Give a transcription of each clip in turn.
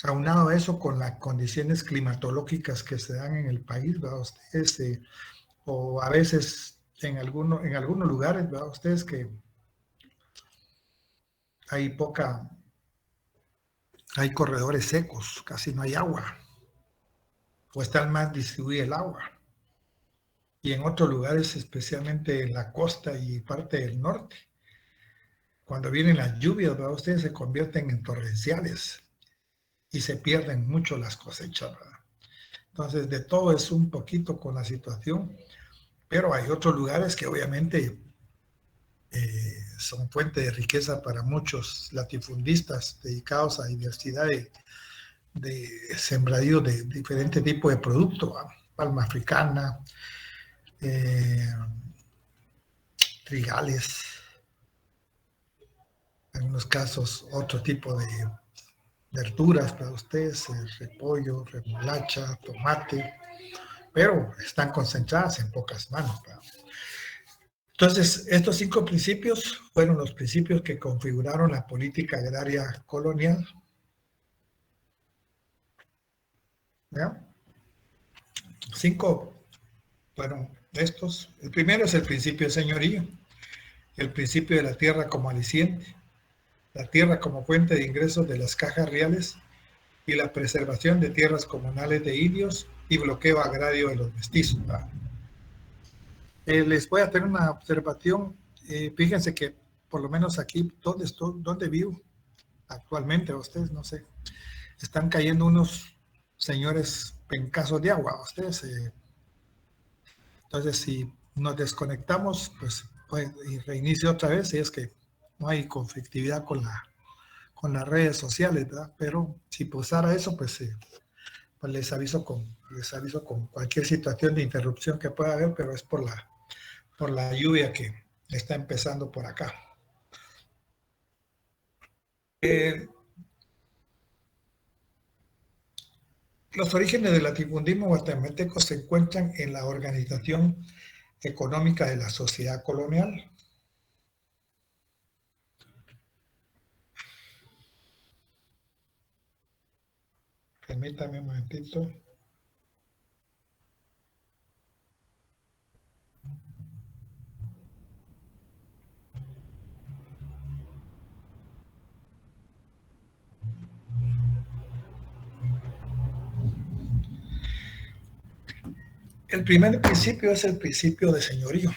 Aunado a eso con las condiciones climatológicas que se dan en el país, ¿verdad? Ustedes, o a veces en algunos lugares, ¿verdad? Ustedes que hay hay corredores secos, casi no hay agua, o está mal distribuida el agua. Y en otros lugares, especialmente en la costa y parte del norte, cuando vienen las lluvias, ¿verdad? Ustedes se convierten en torrenciales y se pierden mucho las cosechas, ¿verdad? Entonces, de todo es un poquito con la situación, pero hay otros lugares que obviamente son fuente de riqueza para muchos latifundistas dedicados a diversidad de sembradíos de diferente tipo de producto, ¿va? Palma africana, trigales, en algunos casos otro tipo de verduras para ustedes, repollo, remolacha, tomate, pero están concentradas en pocas manos, ¿verdad? Entonces, estos 5 principios fueron los principios que configuraron la política agraria colonial, ¿ya? 5 fueron estos. El primero es el principio de señorío, el principio de la tierra como aliciente, la tierra como fuente de ingresos de las cajas reales y la preservación de tierras comunales de indios y bloqueo agrario de los mestizos, ¿verdad? Les voy a hacer una observación. Fíjense que por lo menos aquí donde vivo actualmente, ustedes no sé, están cayendo unos señores pencazos de agua. Ustedes, entonces si nos desconectamos, pues y reinicio otra vez, y es que no hay conflictividad con las redes sociales, ¿verdad? Pero si pasara eso, pues les aviso con cualquier situación de interrupción que pueda haber, pero es por la lluvia que está empezando por acá. Los orígenes del latifundismo guatemalteco se encuentran en la organización económica de la sociedad colonial. Permítame un momentito. El primer principio es el principio de señorío,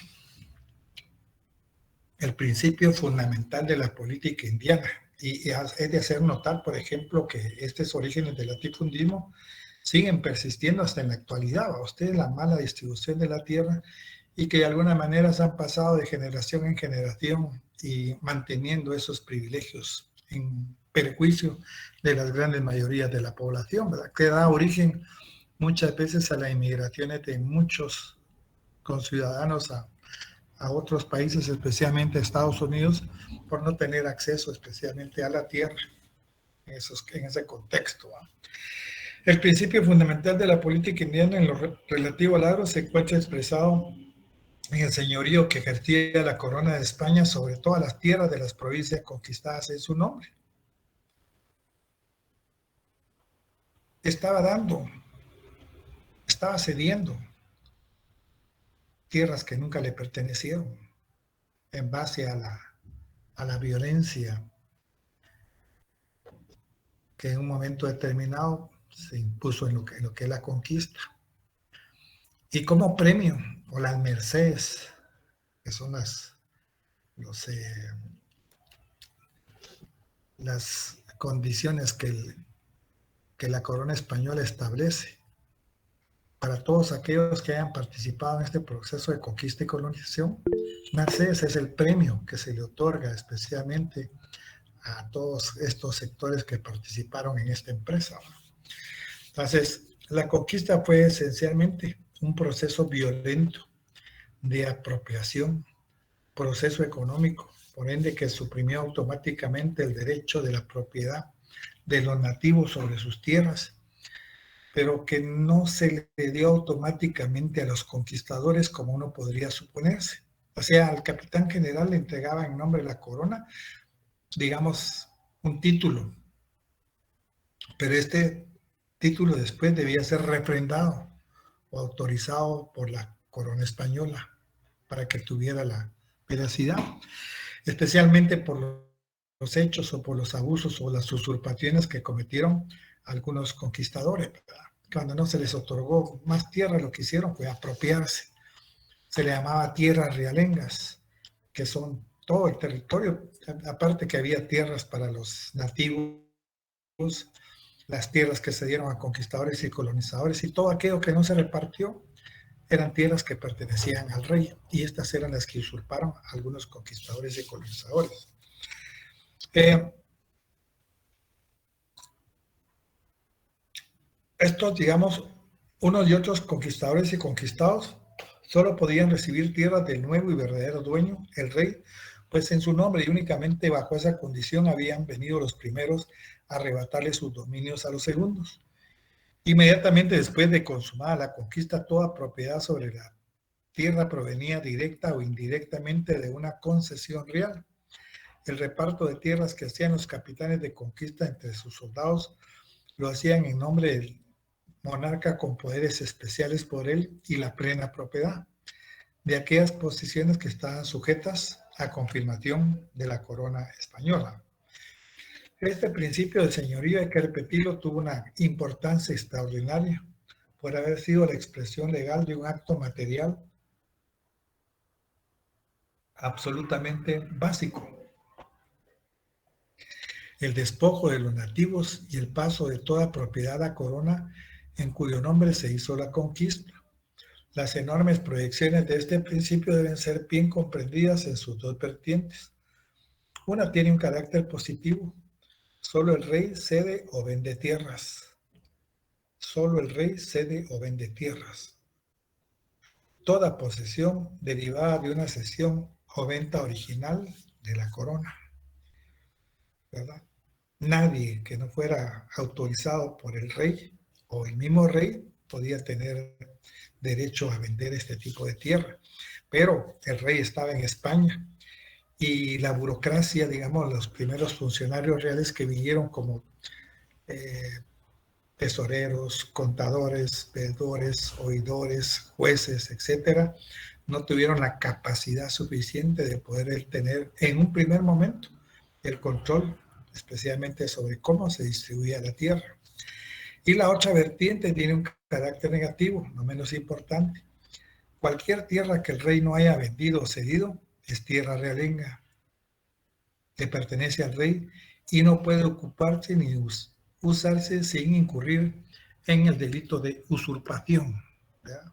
el principio fundamental de la política indiana. Y es de hacer notar, por ejemplo, que estos orígenes del latifundismo siguen persistiendo hasta en la actualidad. ¿Va? Ustedes la mala distribución de la tierra y que de alguna manera se han pasado de generación en generación y manteniendo esos privilegios en perjuicio de las grandes mayorías de la población, ¿verdad? Que da origen muchas veces a las inmigraciones de muchos conciudadanos a otros países, especialmente a Estados Unidos, por no tener acceso especialmente a la tierra en ese contexto. ¿Va? El principio fundamental de la política indiana en lo relativo al agro se encuentra expresado en el señorío que ejercía la corona de España sobre todas las tierras de las provincias conquistadas en su nombre. Estaba cediendo tierras que nunca le pertenecieron en base a la violencia que en un momento determinado se impuso en lo que es la conquista. Y como premio, o las mercedes, que son las condiciones que la corona española establece para todos aquellos que hayan participado en este proceso de conquista y colonización. Mercedes es el premio que se le otorga especialmente a todos estos sectores que participaron en esta empresa. Entonces, la conquista fue esencialmente un proceso violento de apropiación, proceso económico, por ende que suprimió automáticamente el derecho de la propiedad de los nativos sobre sus tierras, pero que no se le dio automáticamente a los conquistadores como uno podría suponerse. O sea, al capitán general le entregaba en nombre de la corona, digamos, un título, Pero este título después debía ser refrendado o autorizado por la corona española para que tuviera la veracidad, especialmente por los hechos o por los abusos o las usurpaciones que cometieron algunos conquistadores. Cuando no se les otorgó más tierra, lo que hicieron fue apropiarse. Se le llamaba tierras realengas, que son todo el territorio, aparte que había tierras para los nativos, las tierras que se dieron a conquistadores y colonizadores, y todo aquello que no se repartió eran tierras que pertenecían al rey, y estas eran las que usurparon algunos conquistadores y colonizadores. Estos, digamos, unos y otros conquistadores y conquistados solo podían recibir tierras del nuevo y verdadero dueño, el rey, pues en su nombre y únicamente bajo esa condición habían venido los primeros a arrebatarle sus dominios a los segundos. Inmediatamente después de consumada la conquista, toda propiedad sobre la tierra provenía directa o indirectamente de una concesión real. El reparto de tierras que hacían los capitanes de conquista entre sus soldados lo hacían en nombre del monarca con poderes especiales por él y la plena propiedad de aquellas posiciones que estaban sujetas a confirmación de la corona española. Este principio del señorío, hay que repetirlo, tuvo una importancia extraordinaria por haber sido la expresión legal de un acto material absolutamente básico. El despojo de los nativos y el paso de toda propiedad a corona en cuyo nombre se hizo la conquista. Las enormes proyecciones de este principio deben ser bien comprendidas en sus dos vertientes. Una tiene un carácter positivo. Solo el rey cede o vende tierras. Solo el rey cede o vende tierras. Toda posesión derivada de una cesión o venta original de la corona, ¿verdad? Nadie que no fuera autorizado por el rey o el mismo rey podía tener derecho a vender este tipo de tierra. Pero el rey estaba en España y la burocracia, digamos, los primeros funcionarios reales que vinieron como tesoreros, contadores, veedores, oidores, jueces, etcétera, no tuvieron la capacidad suficiente de poder tener en un primer momento el control, especialmente sobre cómo se distribuía la tierra. Y la otra vertiente tiene un carácter negativo, no menos importante. Cualquier tierra que el rey no haya vendido o cedido es tierra realenga, que pertenece al rey y no puede ocuparse ni usarse sin incurrir en el delito de usurpación, ¿verdad?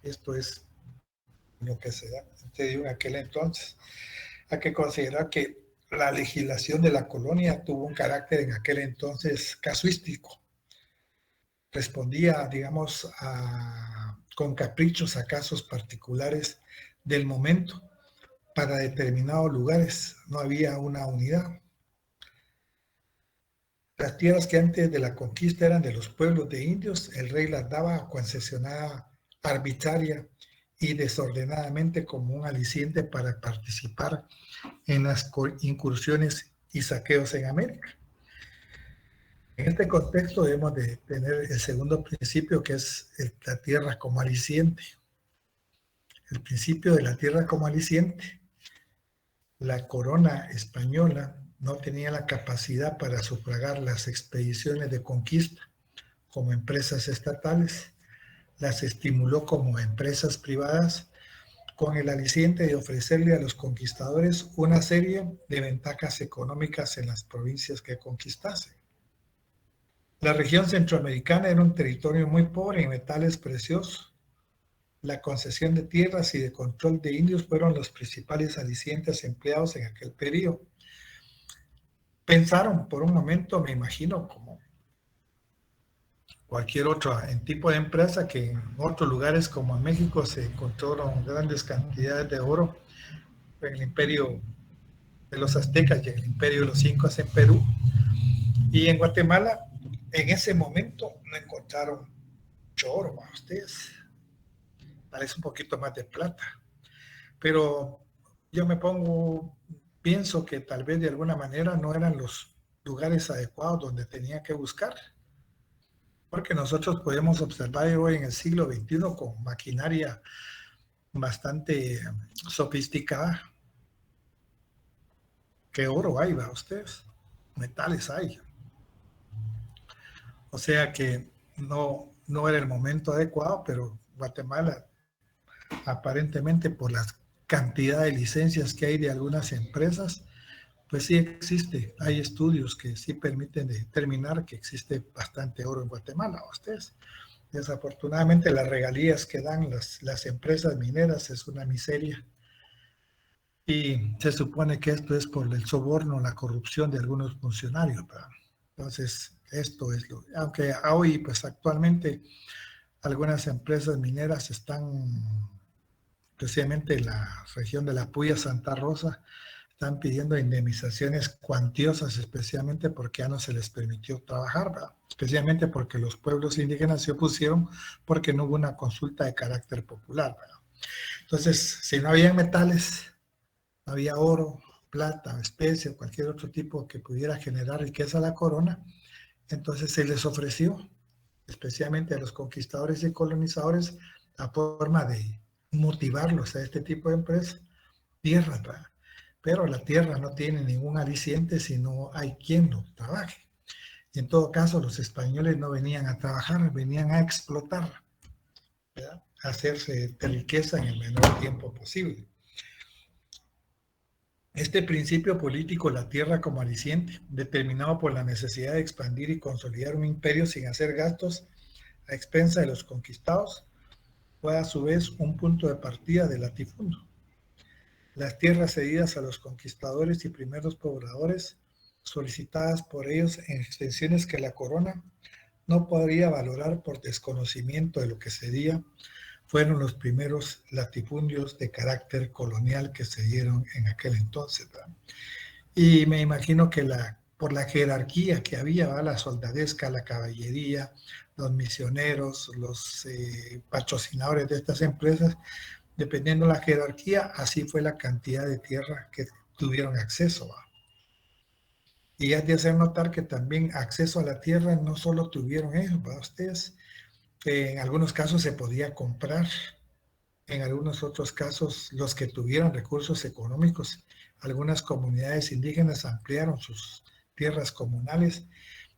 Esto es lo que se dio en aquel entonces. Hay que considerar que la legislación de la colonia tuvo un carácter en aquel entonces casuístico. Respondía, digamos, con caprichos a casos particulares del momento. Para determinados lugares no había una unidad. Las tierras que antes de la conquista eran de los pueblos de indios, el rey las daba concesionada arbitraria y desordenadamente como un aliciente para participar en las incursiones y saqueos en América. En este contexto debemos de tener el segundo principio, que es la tierra como aliciente. El principio de la tierra como aliciente. La corona española no tenía la capacidad para sufragar las expediciones de conquista como empresas estatales, las estimuló como empresas privadas con el aliciente de ofrecerle a los conquistadores una serie de ventajas económicas en las provincias que conquistasen. La región centroamericana era un territorio muy pobre en metales preciosos. La concesión de tierras y de control de indios fueron los principales alicientes empleados en aquel periodo. Pensaron por un momento, me imagino, como cualquier otro tipo de empresa, que en otros lugares como en México se encontraron grandes cantidades de oro en el imperio de los aztecas y en el imperio de los incas en Perú. Y en Guatemala, en ese momento, no encontraron mucho oro para ustedes. Parece un poquito más de plata. Pero yo pienso que tal vez de alguna manera no eran los lugares adecuados donde tenía que buscar. Porque nosotros podemos observar hoy en el siglo XXI con maquinaria bastante sofisticada, que oro hay, va ustedes, metales hay. O sea que no era el momento adecuado, pero Guatemala, aparentemente por la cantidad de licencias que hay de algunas empresas, pues sí existe. Hay estudios que sí permiten determinar que existe bastante oro en Guatemala. Ustedes, desafortunadamente, las regalías que dan las empresas mineras es una miseria. Y se supone que esto es por el soborno, la corrupción de algunos funcionarios, ¿verdad? Entonces, esto es lo... Aunque hoy, pues actualmente, algunas empresas mineras están, especialmente en la región de la Puya, Santa Rosa, están pidiendo indemnizaciones cuantiosas, especialmente porque ya no se les permitió trabajar, ¿verdad? Especialmente porque los pueblos indígenas se opusieron porque no hubo una consulta de carácter popular, ¿verdad? Entonces, si no había metales, no había oro, plata, especie o cualquier otro tipo que pudiera generar riqueza a la corona, entonces se les ofreció, especialmente a los conquistadores y colonizadores, la forma de motivarlos a este tipo de empresas, tierra, ¿verdad? Pero la tierra no tiene ningún aliciente si no hay quien lo trabaje. Y en todo caso, los españoles no venían a trabajar, venían a explotar, ¿verdad? A hacerse de riqueza en el menor tiempo posible. Este principio político, la tierra como aliciente, determinado por la necesidad de expandir y consolidar un imperio sin hacer gastos a expensa de los conquistados, fue a su vez un punto de partida del latifundio. Las tierras cedidas a los conquistadores y primeros pobladores, solicitadas por ellos en extensiones que la corona no podría valorar por desconocimiento de lo que cedía, fueron los primeros latifundios de carácter colonial que se dieron en aquel entonces, ¿verdad? Y me imagino que por la jerarquía que había, ¿verdad? La soldadesca, la caballería, los misioneros, los patrocinadores de estas empresas, dependiendo de la jerarquía, así fue la cantidad de tierra que tuvieron acceso, ¿verdad? Y es de hacer notar que también acceso a la tierra no solo tuvieron ellos, para ustedes, que en algunos casos se podía comprar, en algunos otros casos los que tuvieron recursos económicos, algunas comunidades indígenas ampliaron sus tierras comunales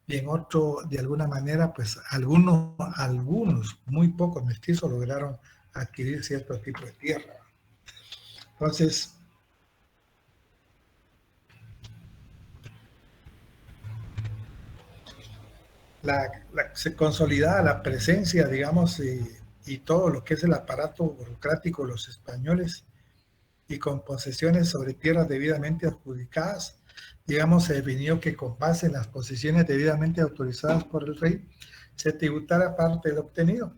y en otro, de alguna manera, pues algunos muy pocos mestizos lograron adquirir cierto tipo de tierra. Entonces, se consolidaba la presencia, digamos, y todo lo que es el aparato burocrático de los españoles y con posesiones sobre tierras debidamente adjudicadas, digamos, se definió que con base en las posesiones debidamente autorizadas por el rey, se tributara parte del obtenido.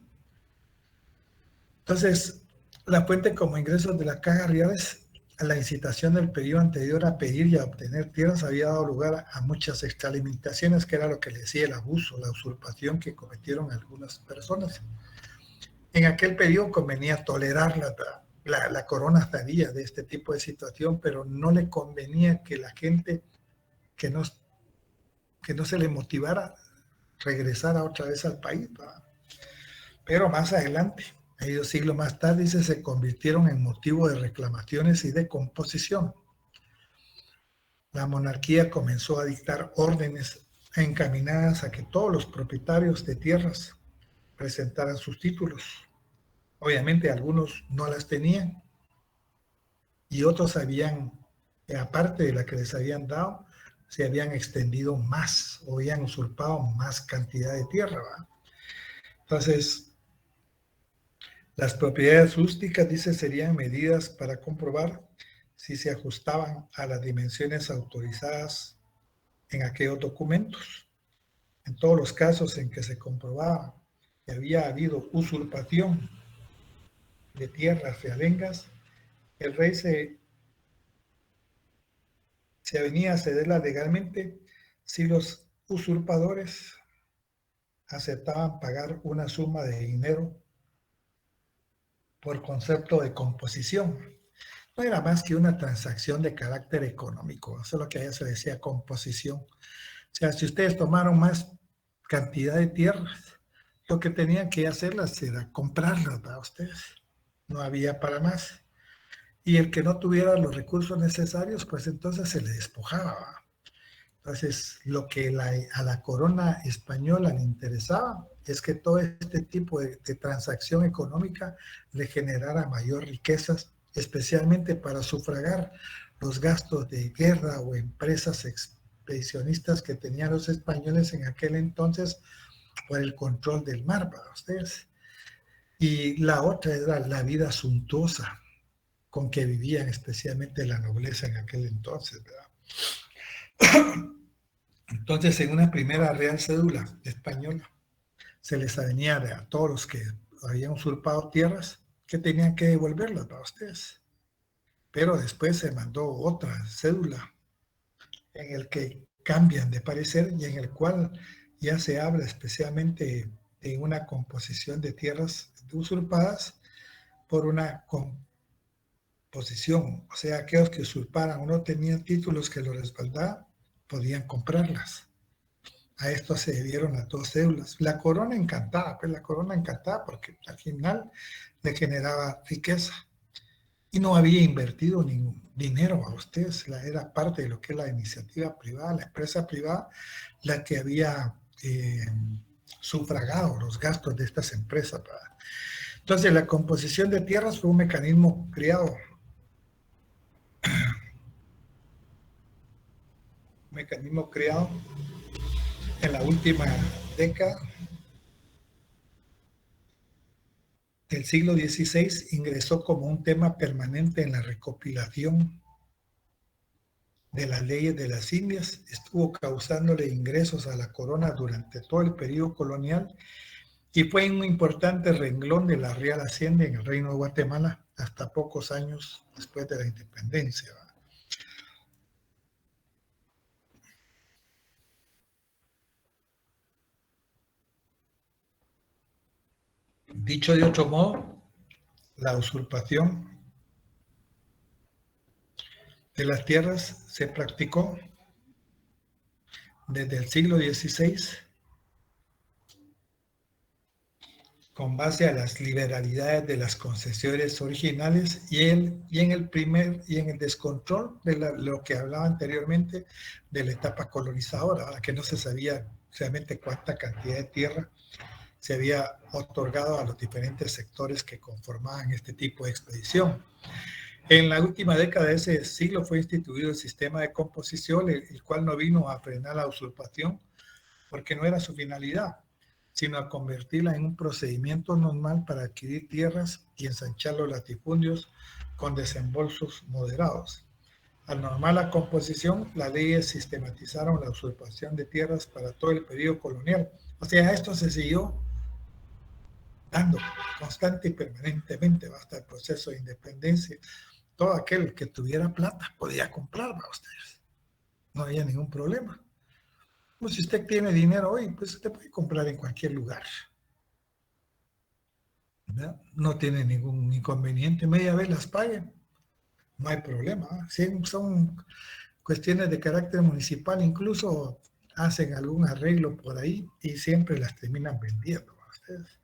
Entonces, la fuente como ingresos de la caja reales, a la incitación del periodo anterior a pedir y a obtener tierras había dado lugar a muchas extralimitaciones, que era lo que le decía el abuso, la usurpación que cometieron algunas personas. En aquel periodo convenía tolerar la corona sabía de este tipo de situación, pero no le convenía que la gente que no, que no se le motivara regresara otra vez al país, ¿verdad? Pero más adelante, medio siglo más tarde, se convirtieron en motivo de reclamaciones y de composición. La monarquía comenzó a dictar órdenes encaminadas a que todos los propietarios de tierras presentaran sus títulos. Obviamente algunos no las tenían y otros habían, aparte de la que les habían dado, se habían extendido más o habían usurpado más cantidad de tierra, ¿verdad? Entonces, las propiedades rústicas, dice, serían medidas para comprobar si se ajustaban a las dimensiones autorizadas en aquellos documentos. En todos los casos en que se comprobaba que había habido usurpación de tierras realengas, el rey se venía a cederla legalmente si los usurpadores aceptaban pagar una suma de dinero por concepto de composición. No era más que una transacción de carácter económico, eso es lo que allá se decía composición. O sea, si ustedes tomaron más cantidad de tierras, lo que tenían que hacerlas era comprarlas para ustedes. No había para más. Y el que no tuviera los recursos necesarios, pues entonces se le despojaba. ¿Va? Entonces, lo que a la corona española le interesaba es que todo este tipo de transacción económica le generara mayor riquezas, especialmente para sufragar los gastos de guerra o empresas expedicionistas que tenían los españoles en aquel entonces por el control del mar para ustedes. Y la otra era la vida suntuosa con que vivían especialmente la nobleza en aquel entonces, ¿verdad? Entonces, en una primera real cédula española, se les avenía a todos los que habían usurpado tierras que tenían que devolverlas para ustedes. Pero después se mandó otra cédula en el que cambian de parecer y en el cual ya se habla especialmente de una composición de tierras usurpadas por una composición. O sea, aquellos que usurparan o no tenían títulos que lo respaldaban, podían comprarlas. A esto se debieron las dos cédulas. La corona encantada, pues la corona encantada porque al final le generaba riqueza. Y no había invertido ningún dinero a ustedes, era parte de lo que es la iniciativa privada, la empresa privada, la que había sufragado los gastos de estas empresas. Entonces, la composición de tierras fue un mecanismo creado en la última década del siglo XVI, ingresó como un tema permanente en la recopilación de las leyes de las Indias, estuvo causándole ingresos a la corona durante todo el periodo colonial y fue un importante renglón de la Real Hacienda en el Reino de Guatemala hasta pocos años después de la independencia. Dicho de otro modo, la usurpación de las tierras se practicó desde el siglo XVI con base a las liberalidades de las concesiones originales y en el descontrol de lo que hablaba anteriormente de la etapa colonizadora, a la que no se sabía realmente cuánta cantidad de tierra se había otorgado a los diferentes sectores que conformaban este tipo de expedición. En la última década de ese siglo fue instituido el sistema de composición, el cual no vino a frenar la usurpación porque no era su finalidad, sino a convertirla en un procedimiento normal para adquirir tierras y ensanchar los latifundios con desembolsos moderados. Al normar la composición, las leyes sistematizaron la usurpación de tierras para todo el periodo colonial. O sea, esto se siguió dando constante y permanentemente hasta el proceso de independencia. Todo aquel que tuviera plata podía comprar para ustedes. No había ningún problema. Pues si usted tiene dinero hoy, pues usted puede comprar en cualquier lugar. ¿Verdad? No tiene ningún inconveniente. Media vez las paguen. No hay problema. Si son cuestiones de carácter municipal, incluso hacen algún arreglo por ahí y siempre las terminan vendiendo a ustedes.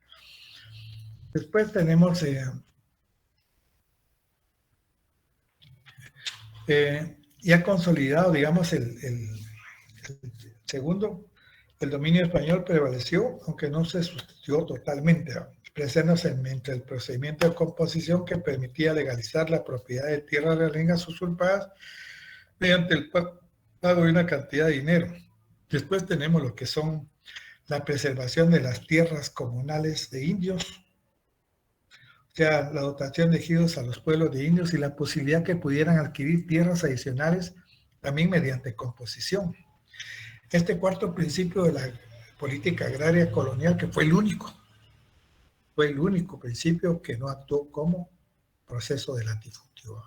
Después tenemos ya consolidado, digamos, el segundo, el dominio español prevaleció, aunque no se sustituyó totalmente, expresándose entre el procedimiento de composición que permitía legalizar la propiedad de tierras realengas usurpadas mediante el pago de una cantidad de dinero. Después tenemos lo que son la preservación de las tierras comunales de indios, o sea, la dotación de ejidos a los pueblos de indios y la posibilidad que pudieran adquirir tierras adicionales también mediante composición. Este cuarto principio de la política agraria colonial, que fue el único principio que no actuó como proceso de latifundio.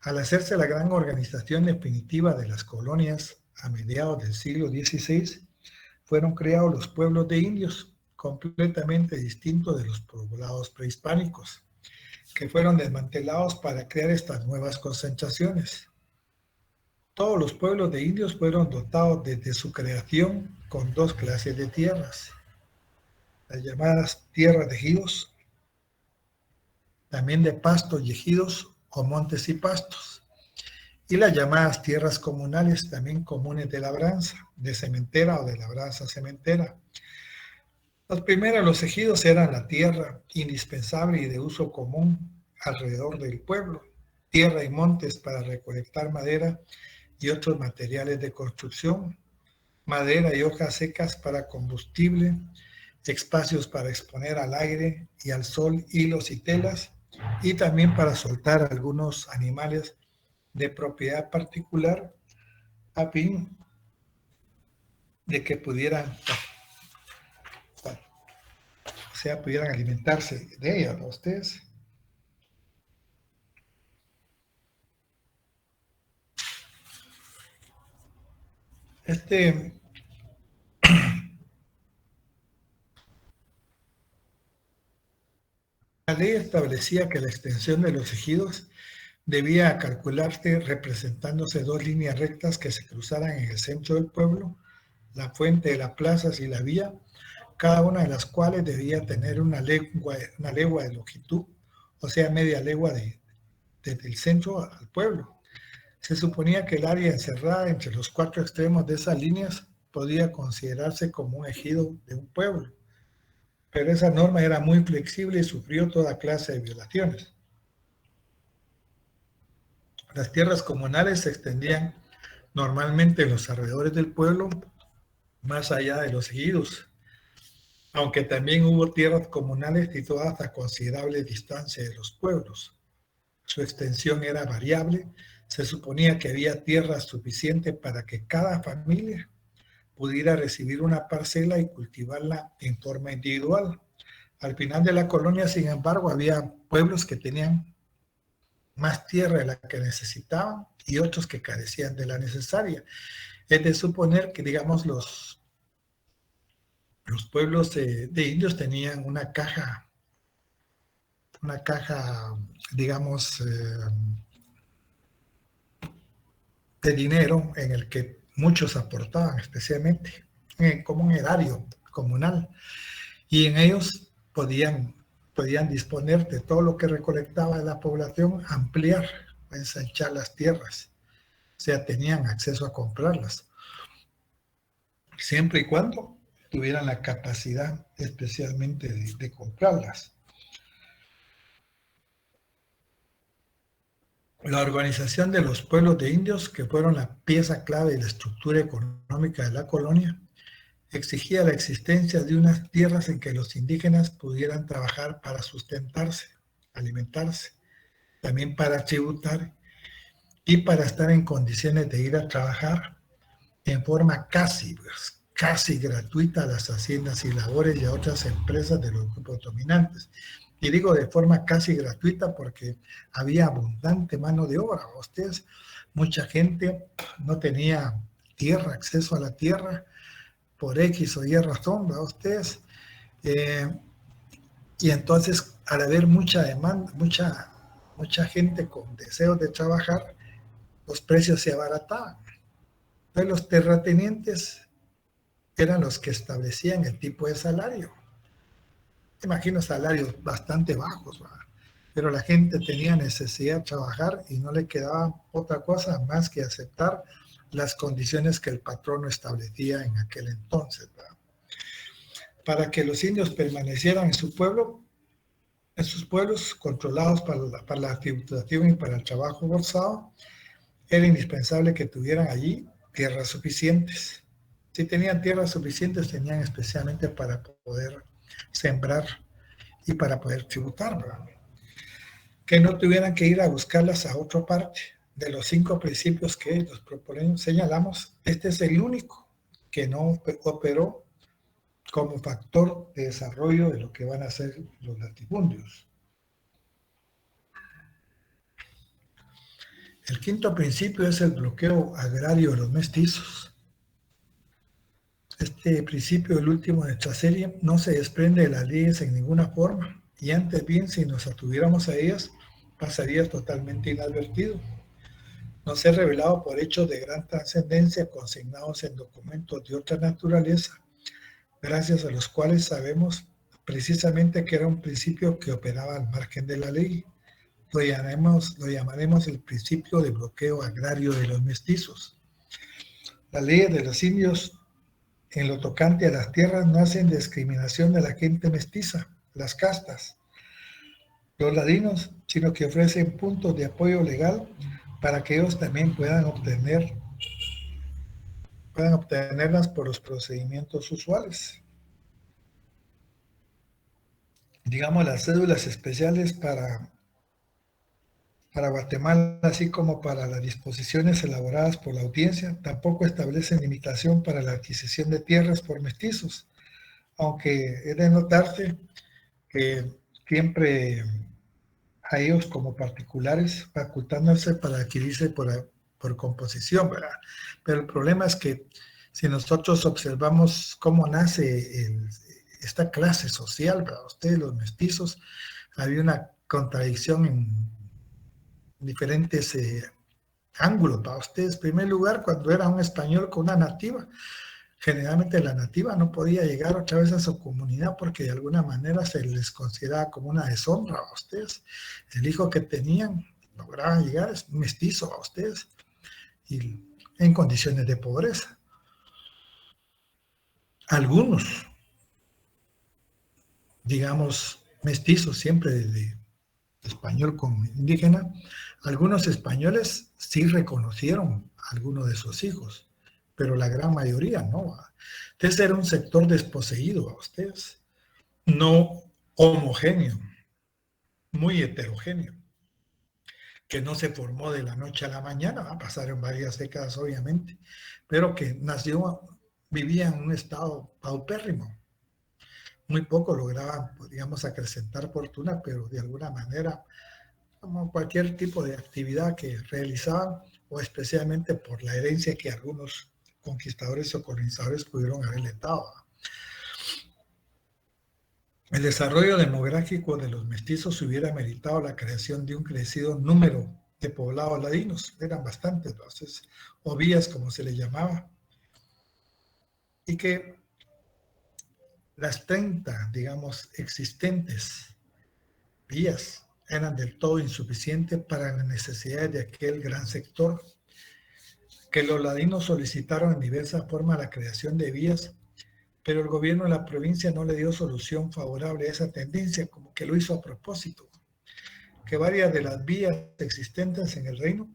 Al hacerse la gran organización definitiva de las colonias a mediados del siglo XVI, fueron creados los pueblos de indios, completamente distintos de los poblados prehispánicos, que fueron desmantelados para crear estas nuevas concentraciones. Todos los pueblos de indios fueron dotados desde su creación con dos clases de tierras. las llamadas tierras de ejidos, también de pastos y ejidos o montes y pastos, y las llamadas tierras comunales, también comunes de labranza, de sementera o de labranza cementera. Las primeras, los ejidos, eran la tierra indispensable y de uso común alrededor del pueblo, tierra y montes para recolectar madera y otros materiales de construcción, madera y hojas secas para combustible, espacios para exponer al aire y al sol hilos y telas, y también para soltar algunos animales de propiedad particular a fin de que pudieran, o sea, pudieran alimentarse de ellos, ¿no? Ustedes. Este, la ley establecía que la extensión de los ejidos debía calcularse representándose dos líneas rectas que se cruzaran en el centro del pueblo, la fuente de las plazas y la vía, cada una de las cuales debía tener una legua de longitud, o sea, media legua desde el centro al pueblo. Se suponía que el área encerrada entre los cuatro extremos de esas líneas podía considerarse como un ejido de un pueblo, pero esa norma era muy flexible y sufrió toda clase de violaciones. Las tierras comunales se extendían normalmente en los alrededores del pueblo, más allá de los ejidos, aunque también hubo tierras comunales situadas a considerable distancia de los pueblos. Su extensión era variable. Se suponía que había tierra suficiente para que cada familia pudiera recibir una parcela y cultivarla en forma individual. Al final de la colonia, sin embargo, había pueblos que tenían más tierra de la que necesitaban y otros que carecían de la necesaria. Es de suponer que, digamos, los pueblos de indios tenían una caja, digamos, de dinero en el que muchos aportaban, especialmente como un erario comunal, y en ellos podían disponer de todo lo que recolectaba de la población, ampliar, ensanchar las tierras, o sea, tenían acceso a comprarlas, siempre y cuando tuvieran la capacidad especialmente de comprarlas. La organización de los pueblos de indios, que fueron la pieza clave de la estructura económica de la colonia, exigía la existencia de unas tierras en que los indígenas pudieran trabajar para sustentarse, alimentarse, también para tributar y para estar en condiciones de ir a trabajar en forma casi gratuita a las haciendas y labores y a otras empresas de los grupos dominantes. Y digo de forma casi gratuita porque había abundante mano de obra. Ustedes, mucha gente no tenía tierra, acceso a la tierra por X o Y razón, ¿verdad? Ustedes. Y entonces, al haber mucha demanda, mucha gente con deseos de trabajar, los precios se abarataban. Entonces, los terratenientes eran los que establecían el tipo de salario. Imagino salarios bastante bajos, ¿verdad? Pero la gente tenía necesidad de trabajar y no le quedaba otra cosa más que aceptar las condiciones que el patrono establecía en aquel entonces, ¿verdad? Para que los indios permanecieran en su pueblo, en sus pueblos controlados para la tributación y para el trabajo forzado, era indispensable que tuvieran allí tierras suficientes. Si tenían tierras suficientes, tenían especialmente para poder sembrar y para poder tributar, ¿verdad? Que no tuvieran que ir a buscarlas a otra parte. De los 5 principios que los proponemos, señalamos, este es el único que no operó como factor de desarrollo de lo que van a ser los latifundios. El 5.º principio es el bloqueo agrario de los mestizos. Este principio, el último de esta serie, no se desprende de las leyes en ninguna forma, y antes bien, si nos atuviéramos a ellas, pasaría totalmente inadvertido. Nos es revelado por hechos de gran trascendencia consignados en documentos de otra naturaleza, gracias a los cuales sabemos precisamente que era un principio que operaba al margen de la ley. Lo llamaremos el principio de bloqueo agrario de los mestizos. Las leyes de los indios en lo tocante a las tierras no hacen discriminación de la gente mestiza, las castas, los ladinos, sino que ofrecen puntos de apoyo legal para que ellos también puedan obtenerlas por los procedimientos usuales. Digamos, las cédulas especiales para Guatemala, así como para las disposiciones elaboradas por la audiencia, tampoco establecen limitación para la adquisición de tierras por mestizos, aunque es de notarse que siempre a ellos como particulares facultándose para adquirirse por composición, ¿verdad? Pero el problema es que si nosotros observamos cómo nace esta clase social, ¿verdad? Ustedes los mestizos, había una contradicción en diferentes ángulos para ustedes. En primer lugar, cuando era un español con una nativa, generalmente la nativa no podía llegar otra vez a su comunidad porque de alguna manera se les consideraba como una deshonra a ustedes. El hijo que tenían lograban llegar, es mestizo a ustedes y en condiciones de pobreza. Algunos, digamos, mestizos siempre de español con indígena, algunos españoles sí reconocieron a alguno de sus hijos, pero la gran mayoría no. Entonces era un sector desposeído a ustedes, no homogéneo, muy heterogéneo, que no se formó de la noche a la mañana, pasaron varias décadas obviamente, pero que vivía en un estado paupérrimo. Muy poco lograban, digamos, acrecentar fortuna, pero de alguna manera, como cualquier tipo de actividad que realizaban, o especialmente por la herencia que algunos conquistadores o colonizadores pudieron haberle dado. El desarrollo demográfico de los mestizos hubiera meritado la creación de un crecido número de poblados ladinos, eran bastantes, entonces, o vías como se les llamaba, y que las 30, digamos, existentes vías eran del todo insuficientes para las necesidades de aquel gran sector, que los ladinos solicitaron en diversas formas la creación de vías, pero el gobierno de la provincia no le dio solución favorable a esa tendencia, como que lo hizo a propósito, que varias de las vías existentes en el reino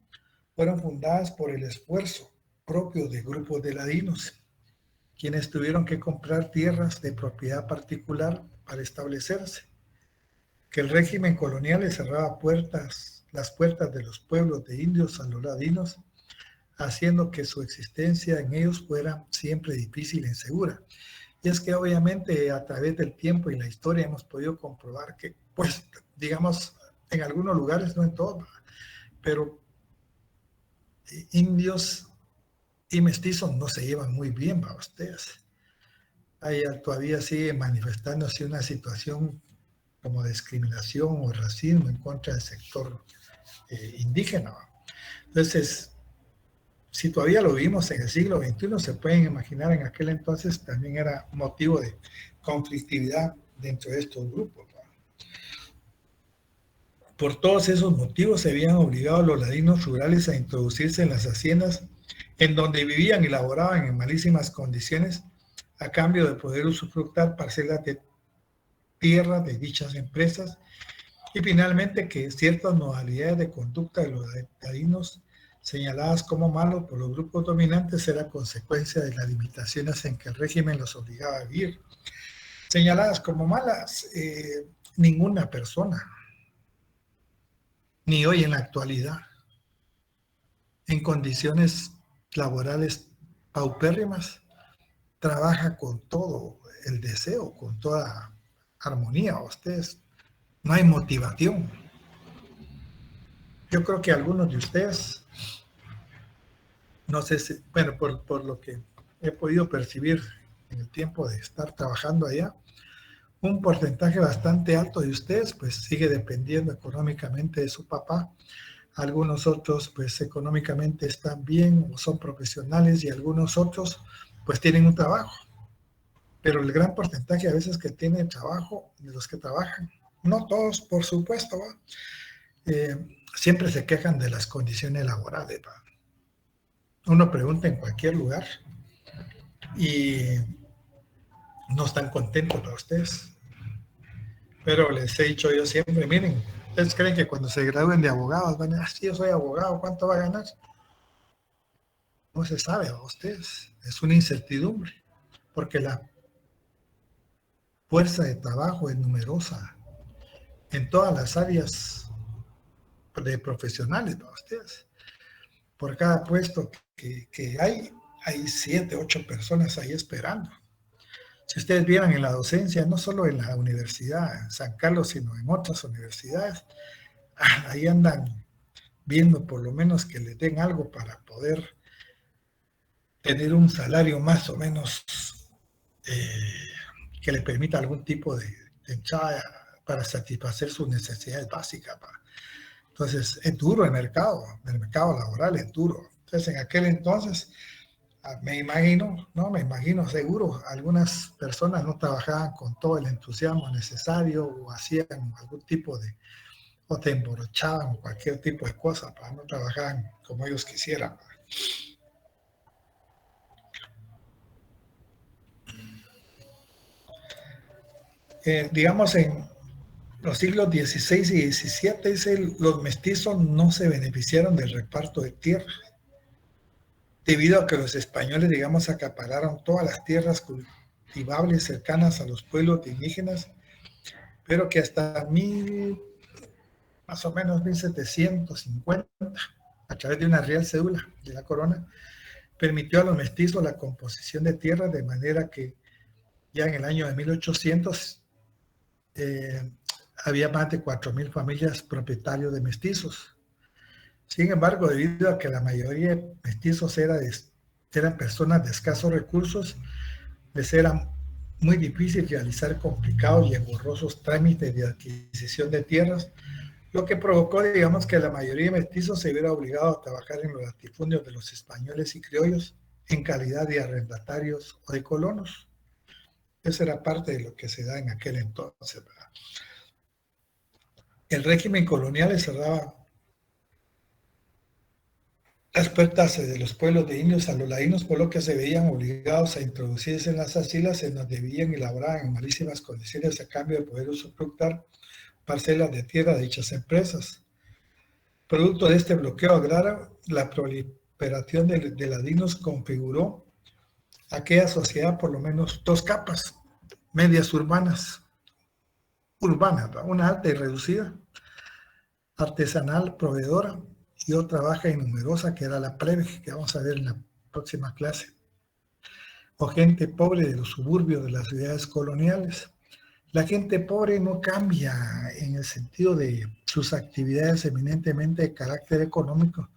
fueron fundadas por el esfuerzo propio de grupos de ladinos, quienes tuvieron que comprar tierras de propiedad particular para establecerse, que el régimen colonial le cerraba las puertas de los pueblos de indios a los ladinos, haciendo que su existencia en ellos fuera siempre difícil e insegura. Y es que obviamente a través del tiempo y la historia hemos podido comprobar que, pues, digamos, en algunos lugares, no en todos, pero indios y mestizos no se llevan muy bien para ustedes. Ahí todavía sigue manifestándose una situación como discriminación o racismo en contra del sector indígena. Entonces, si todavía lo vimos en el siglo XXI, se pueden imaginar en aquel entonces también era motivo de conflictividad dentro de estos grupos. Por todos esos motivos se habían obligado los ladinos rurales a introducirse en las haciendas en donde vivían y laboraban en malísimas condiciones a cambio de poder usufructar parcelas de tierra de dichas empresas, y finalmente que ciertas modalidades de conducta de los ladinos señaladas como malos por los grupos dominantes era consecuencia de las limitaciones en que el régimen los obligaba a vivir. Señaladas como malas, ninguna persona, ni hoy en la actualidad, en condiciones laborales paupérrimas, trabaja con todo el deseo, con toda armonía. Ustedes, no hay motivación. Yo creo que algunos de ustedes, no sé si, bueno, por lo que he podido percibir en el tiempo de estar trabajando allá, un porcentaje bastante alto de ustedes pues sigue dependiendo económicamente de su papá. Algunos otros pues económicamente están bien o son profesionales, y algunos otros pues tienen un trabajo. pero el gran porcentaje a veces que tiene trabajo, de los que trabajan, no todos, por supuesto, siempre se quejan de las condiciones laborales. Uno pregunta en cualquier lugar y no están contentos para ustedes. Pero les he dicho yo siempre, miren, ustedes creen que cuando se gradúen de abogados van a decir, sí, yo soy abogado, ¿cuánto va a ganar? No se sabe a ustedes, es una incertidumbre, porque la fuerza de trabajo es numerosa en todas las áreas de profesionales para ustedes. Por cada puesto que hay 7, 8 personas ahí esperando. Si ustedes vieran en la docencia, no solo en la Universidad San Carlos, sino en otras universidades, ahí andan viendo por lo menos que les den algo para poder tener un salario más o menos que le permita algún tipo de entrada para satisfacer sus necesidades básicas. Entonces, es duro el mercado laboral es duro. Entonces, en aquel entonces, me imagino seguro, algunas personas no trabajaban con todo el entusiasmo necesario o hacían algún tipo de, o te emborochaban o cualquier tipo de cosa, no trabajaban como ellos quisieran. Digamos, en los siglos XVI y XVII, los mestizos no se beneficiaron del reparto de tierras, debido a que los españoles, digamos, acapararon todas las tierras cultivables cercanas a los pueblos indígenas, pero que hasta más o menos 1750, a través de una real cédula de la corona, permitió a los mestizos la composición de tierras, de manera que ya en el año de 1800 había más de 4,000 familias propietarios de mestizos. Sin embargo, debido a que la mayoría de mestizos eran personas de escasos recursos, les era muy difícil realizar complicados y engorrosos trámites de adquisición de tierras, lo que provocó, digamos, que la mayoría de mestizos se viera obligado a trabajar en los latifundios de los españoles y criollos en calidad de arrendatarios o de colonos. Eso era parte de lo que se da en aquel entonces, ¿verdad? El régimen colonial le cerraba las puertas de los pueblos de indios a los ladinos, por lo que se veían obligados a introducirse en las asilas en donde vivían y laboraban en malísimas condiciones a cambio de poder usufructar parcelas de tierra de dichas empresas. Producto de este bloqueo agrario, la proliferación de ladinos configuró aquella sociedad por lo menos dos capas medias urbanas, una alta y reducida, artesanal, proveedora, y otra baja y numerosa que era la plebe, que vamos a ver en la próxima clase, o gente pobre de los suburbios de las ciudades coloniales. La gente pobre no cambia en el sentido de sus actividades eminentemente de carácter económico,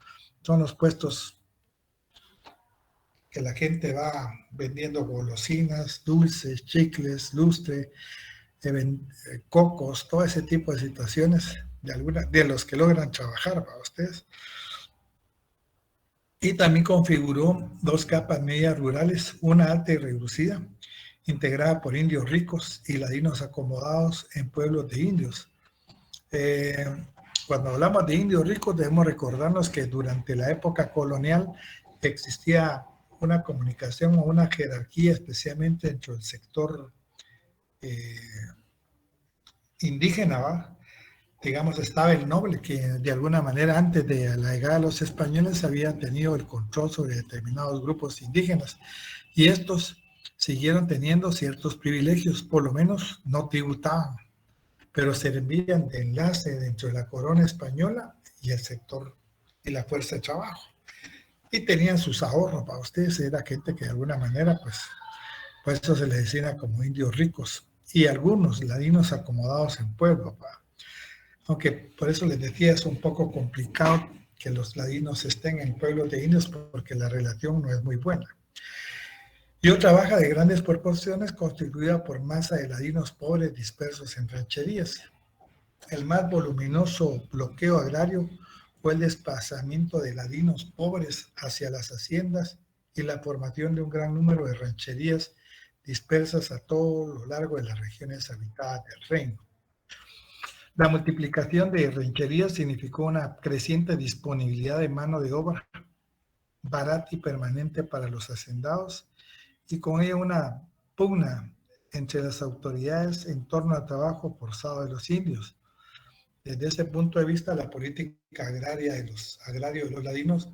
son los puestos que la gente va vendiendo golosinas, dulces, chicles, lustre, cocos, todo ese tipo de situaciones de los que logran trabajar para ustedes. Y también configuró dos capas medias rurales, una alta y reducida, integrada por indios ricos y ladinos acomodados en pueblos de indios. Cuando hablamos de indios ricos, debemos recordarnos que durante la época colonial existía una comunicación o una jerarquía, especialmente dentro del sector indígena, ¿va? Digamos, estaba el noble, que de alguna manera antes de la llegada de los españoles había tenido el control sobre determinados grupos indígenas, y estos siguieron teniendo ciertos privilegios, por lo menos no tributaban, pero servían de enlace dentro de la corona española y el sector y la fuerza de trabajo. Y tenían sus ahorros para ustedes, era gente que de alguna manera, pues eso se les decía como indios ricos, y algunos ladinos acomodados en pueblo, aunque por eso les decía, es un poco complicado que los ladinos estén en pueblos de indios porque la relación no es muy buena. Y otra baja de grandes proporciones constituida por masa de ladinos pobres dispersos en rancherías. El más voluminoso bloqueo agrario fue el desplazamiento de ladinos pobres hacia las haciendas y la formación de un gran número de rancherías dispersas a todo lo largo de las regiones habitadas del reino. La multiplicación de rancherías significó una creciente disponibilidad de mano de obra barata y permanente para los hacendados, y con ello una pugna entre las autoridades en torno al trabajo forzado de los indios. Desde ese punto de vista, la política agraria de los agrarios de los ladinos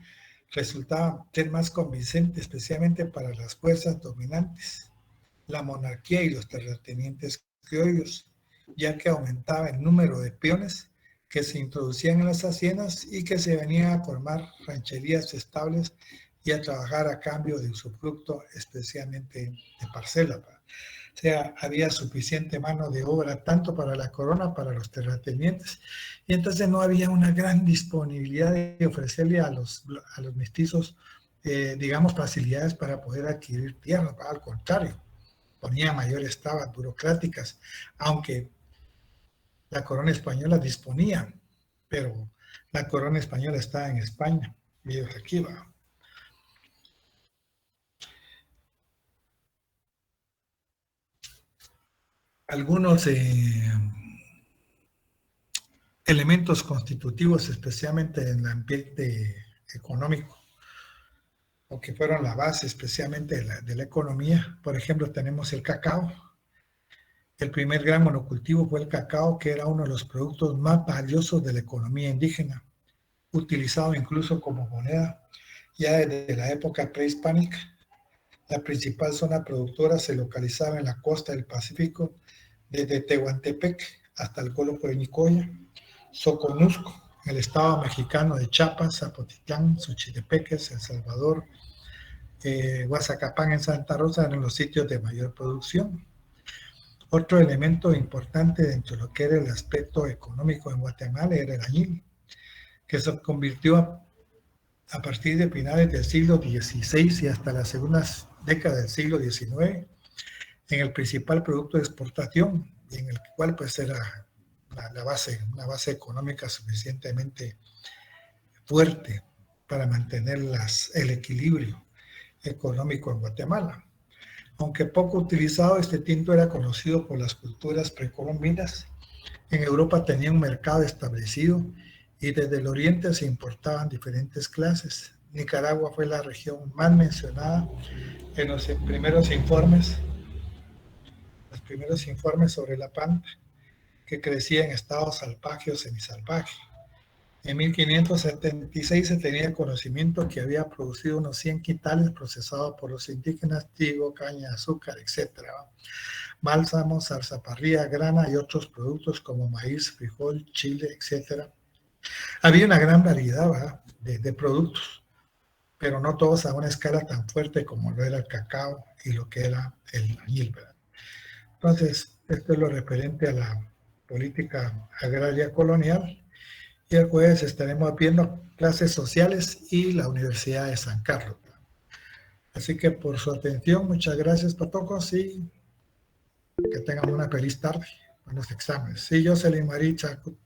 resultaba ser más convincente, especialmente para las fuerzas dominantes, la monarquía y los terratenientes criollos, ya que aumentaba el número de peones que se introducían en las haciendas y que se venían a formar rancherías estables y a trabajar a cambio de usufructo, especialmente de parcela. O sea, había suficiente mano de obra tanto para la corona, para los terratenientes, y entonces no había una gran disponibilidad de ofrecerle a los mestizos, digamos, facilidades para poder adquirir tierra. Al contrario, ponía mayores trabas burocráticas, aunque la corona española disponía, pero la corona española está en España y ellos aquí va. Algunos elementos constitutivos, especialmente en el ambiente económico, o que fueron la base especialmente de la economía. Por ejemplo, tenemos el cacao. El primer gran monocultivo fue el cacao, que era uno de los productos más valiosos de la economía indígena, utilizado incluso como moneda. Ya desde la época prehispánica, la principal zona productora se localizaba en la costa del Pacífico, desde Tehuantepec hasta el Golfo de Nicoya, Soconusco, el estado mexicano de Chiapas, Zapotitlán, Xochitepeques, El Salvador, Guazacapán en Santa Rosa eran los sitios de mayor producción. Otro elemento importante dentro de lo que era el aspecto económico en Guatemala era el añil, que se convirtió a partir de finales del siglo XVI y hasta las segundas décadas del siglo XIX en el principal producto de exportación, y en el cual pues era una base económica suficientemente fuerte para mantener el equilibrio económico en Guatemala. Aunque poco utilizado, este tinto era conocido por las culturas precolombinas. En Europa tenía un mercado establecido y desde el oriente se importaban diferentes clases. Nicaragua fue la región más mencionada en los primeros informes sobre la pampa, que crecía en estado salvaje o semisalvaje. En 1576 se tenía conocimiento que había producido unos 100 quintales procesados por los indígenas, trigo, caña, azúcar, etc. Bálsamo, zarzaparrilla, grana y otros productos como maíz, frijol, chile, etc. Había una gran variedad de productos, pero no todos a una escala tan fuerte como lo era el cacao y lo que era el añil. Entonces, esto es lo referente a la política agraria colonial. Y el jueves estaremos viendo clases sociales y la Universidad de San Carlos. Así que por su atención, muchas gracias, patocos, y que tengan una feliz tarde con los exámenes. Sí, Jocelyn María Chacut.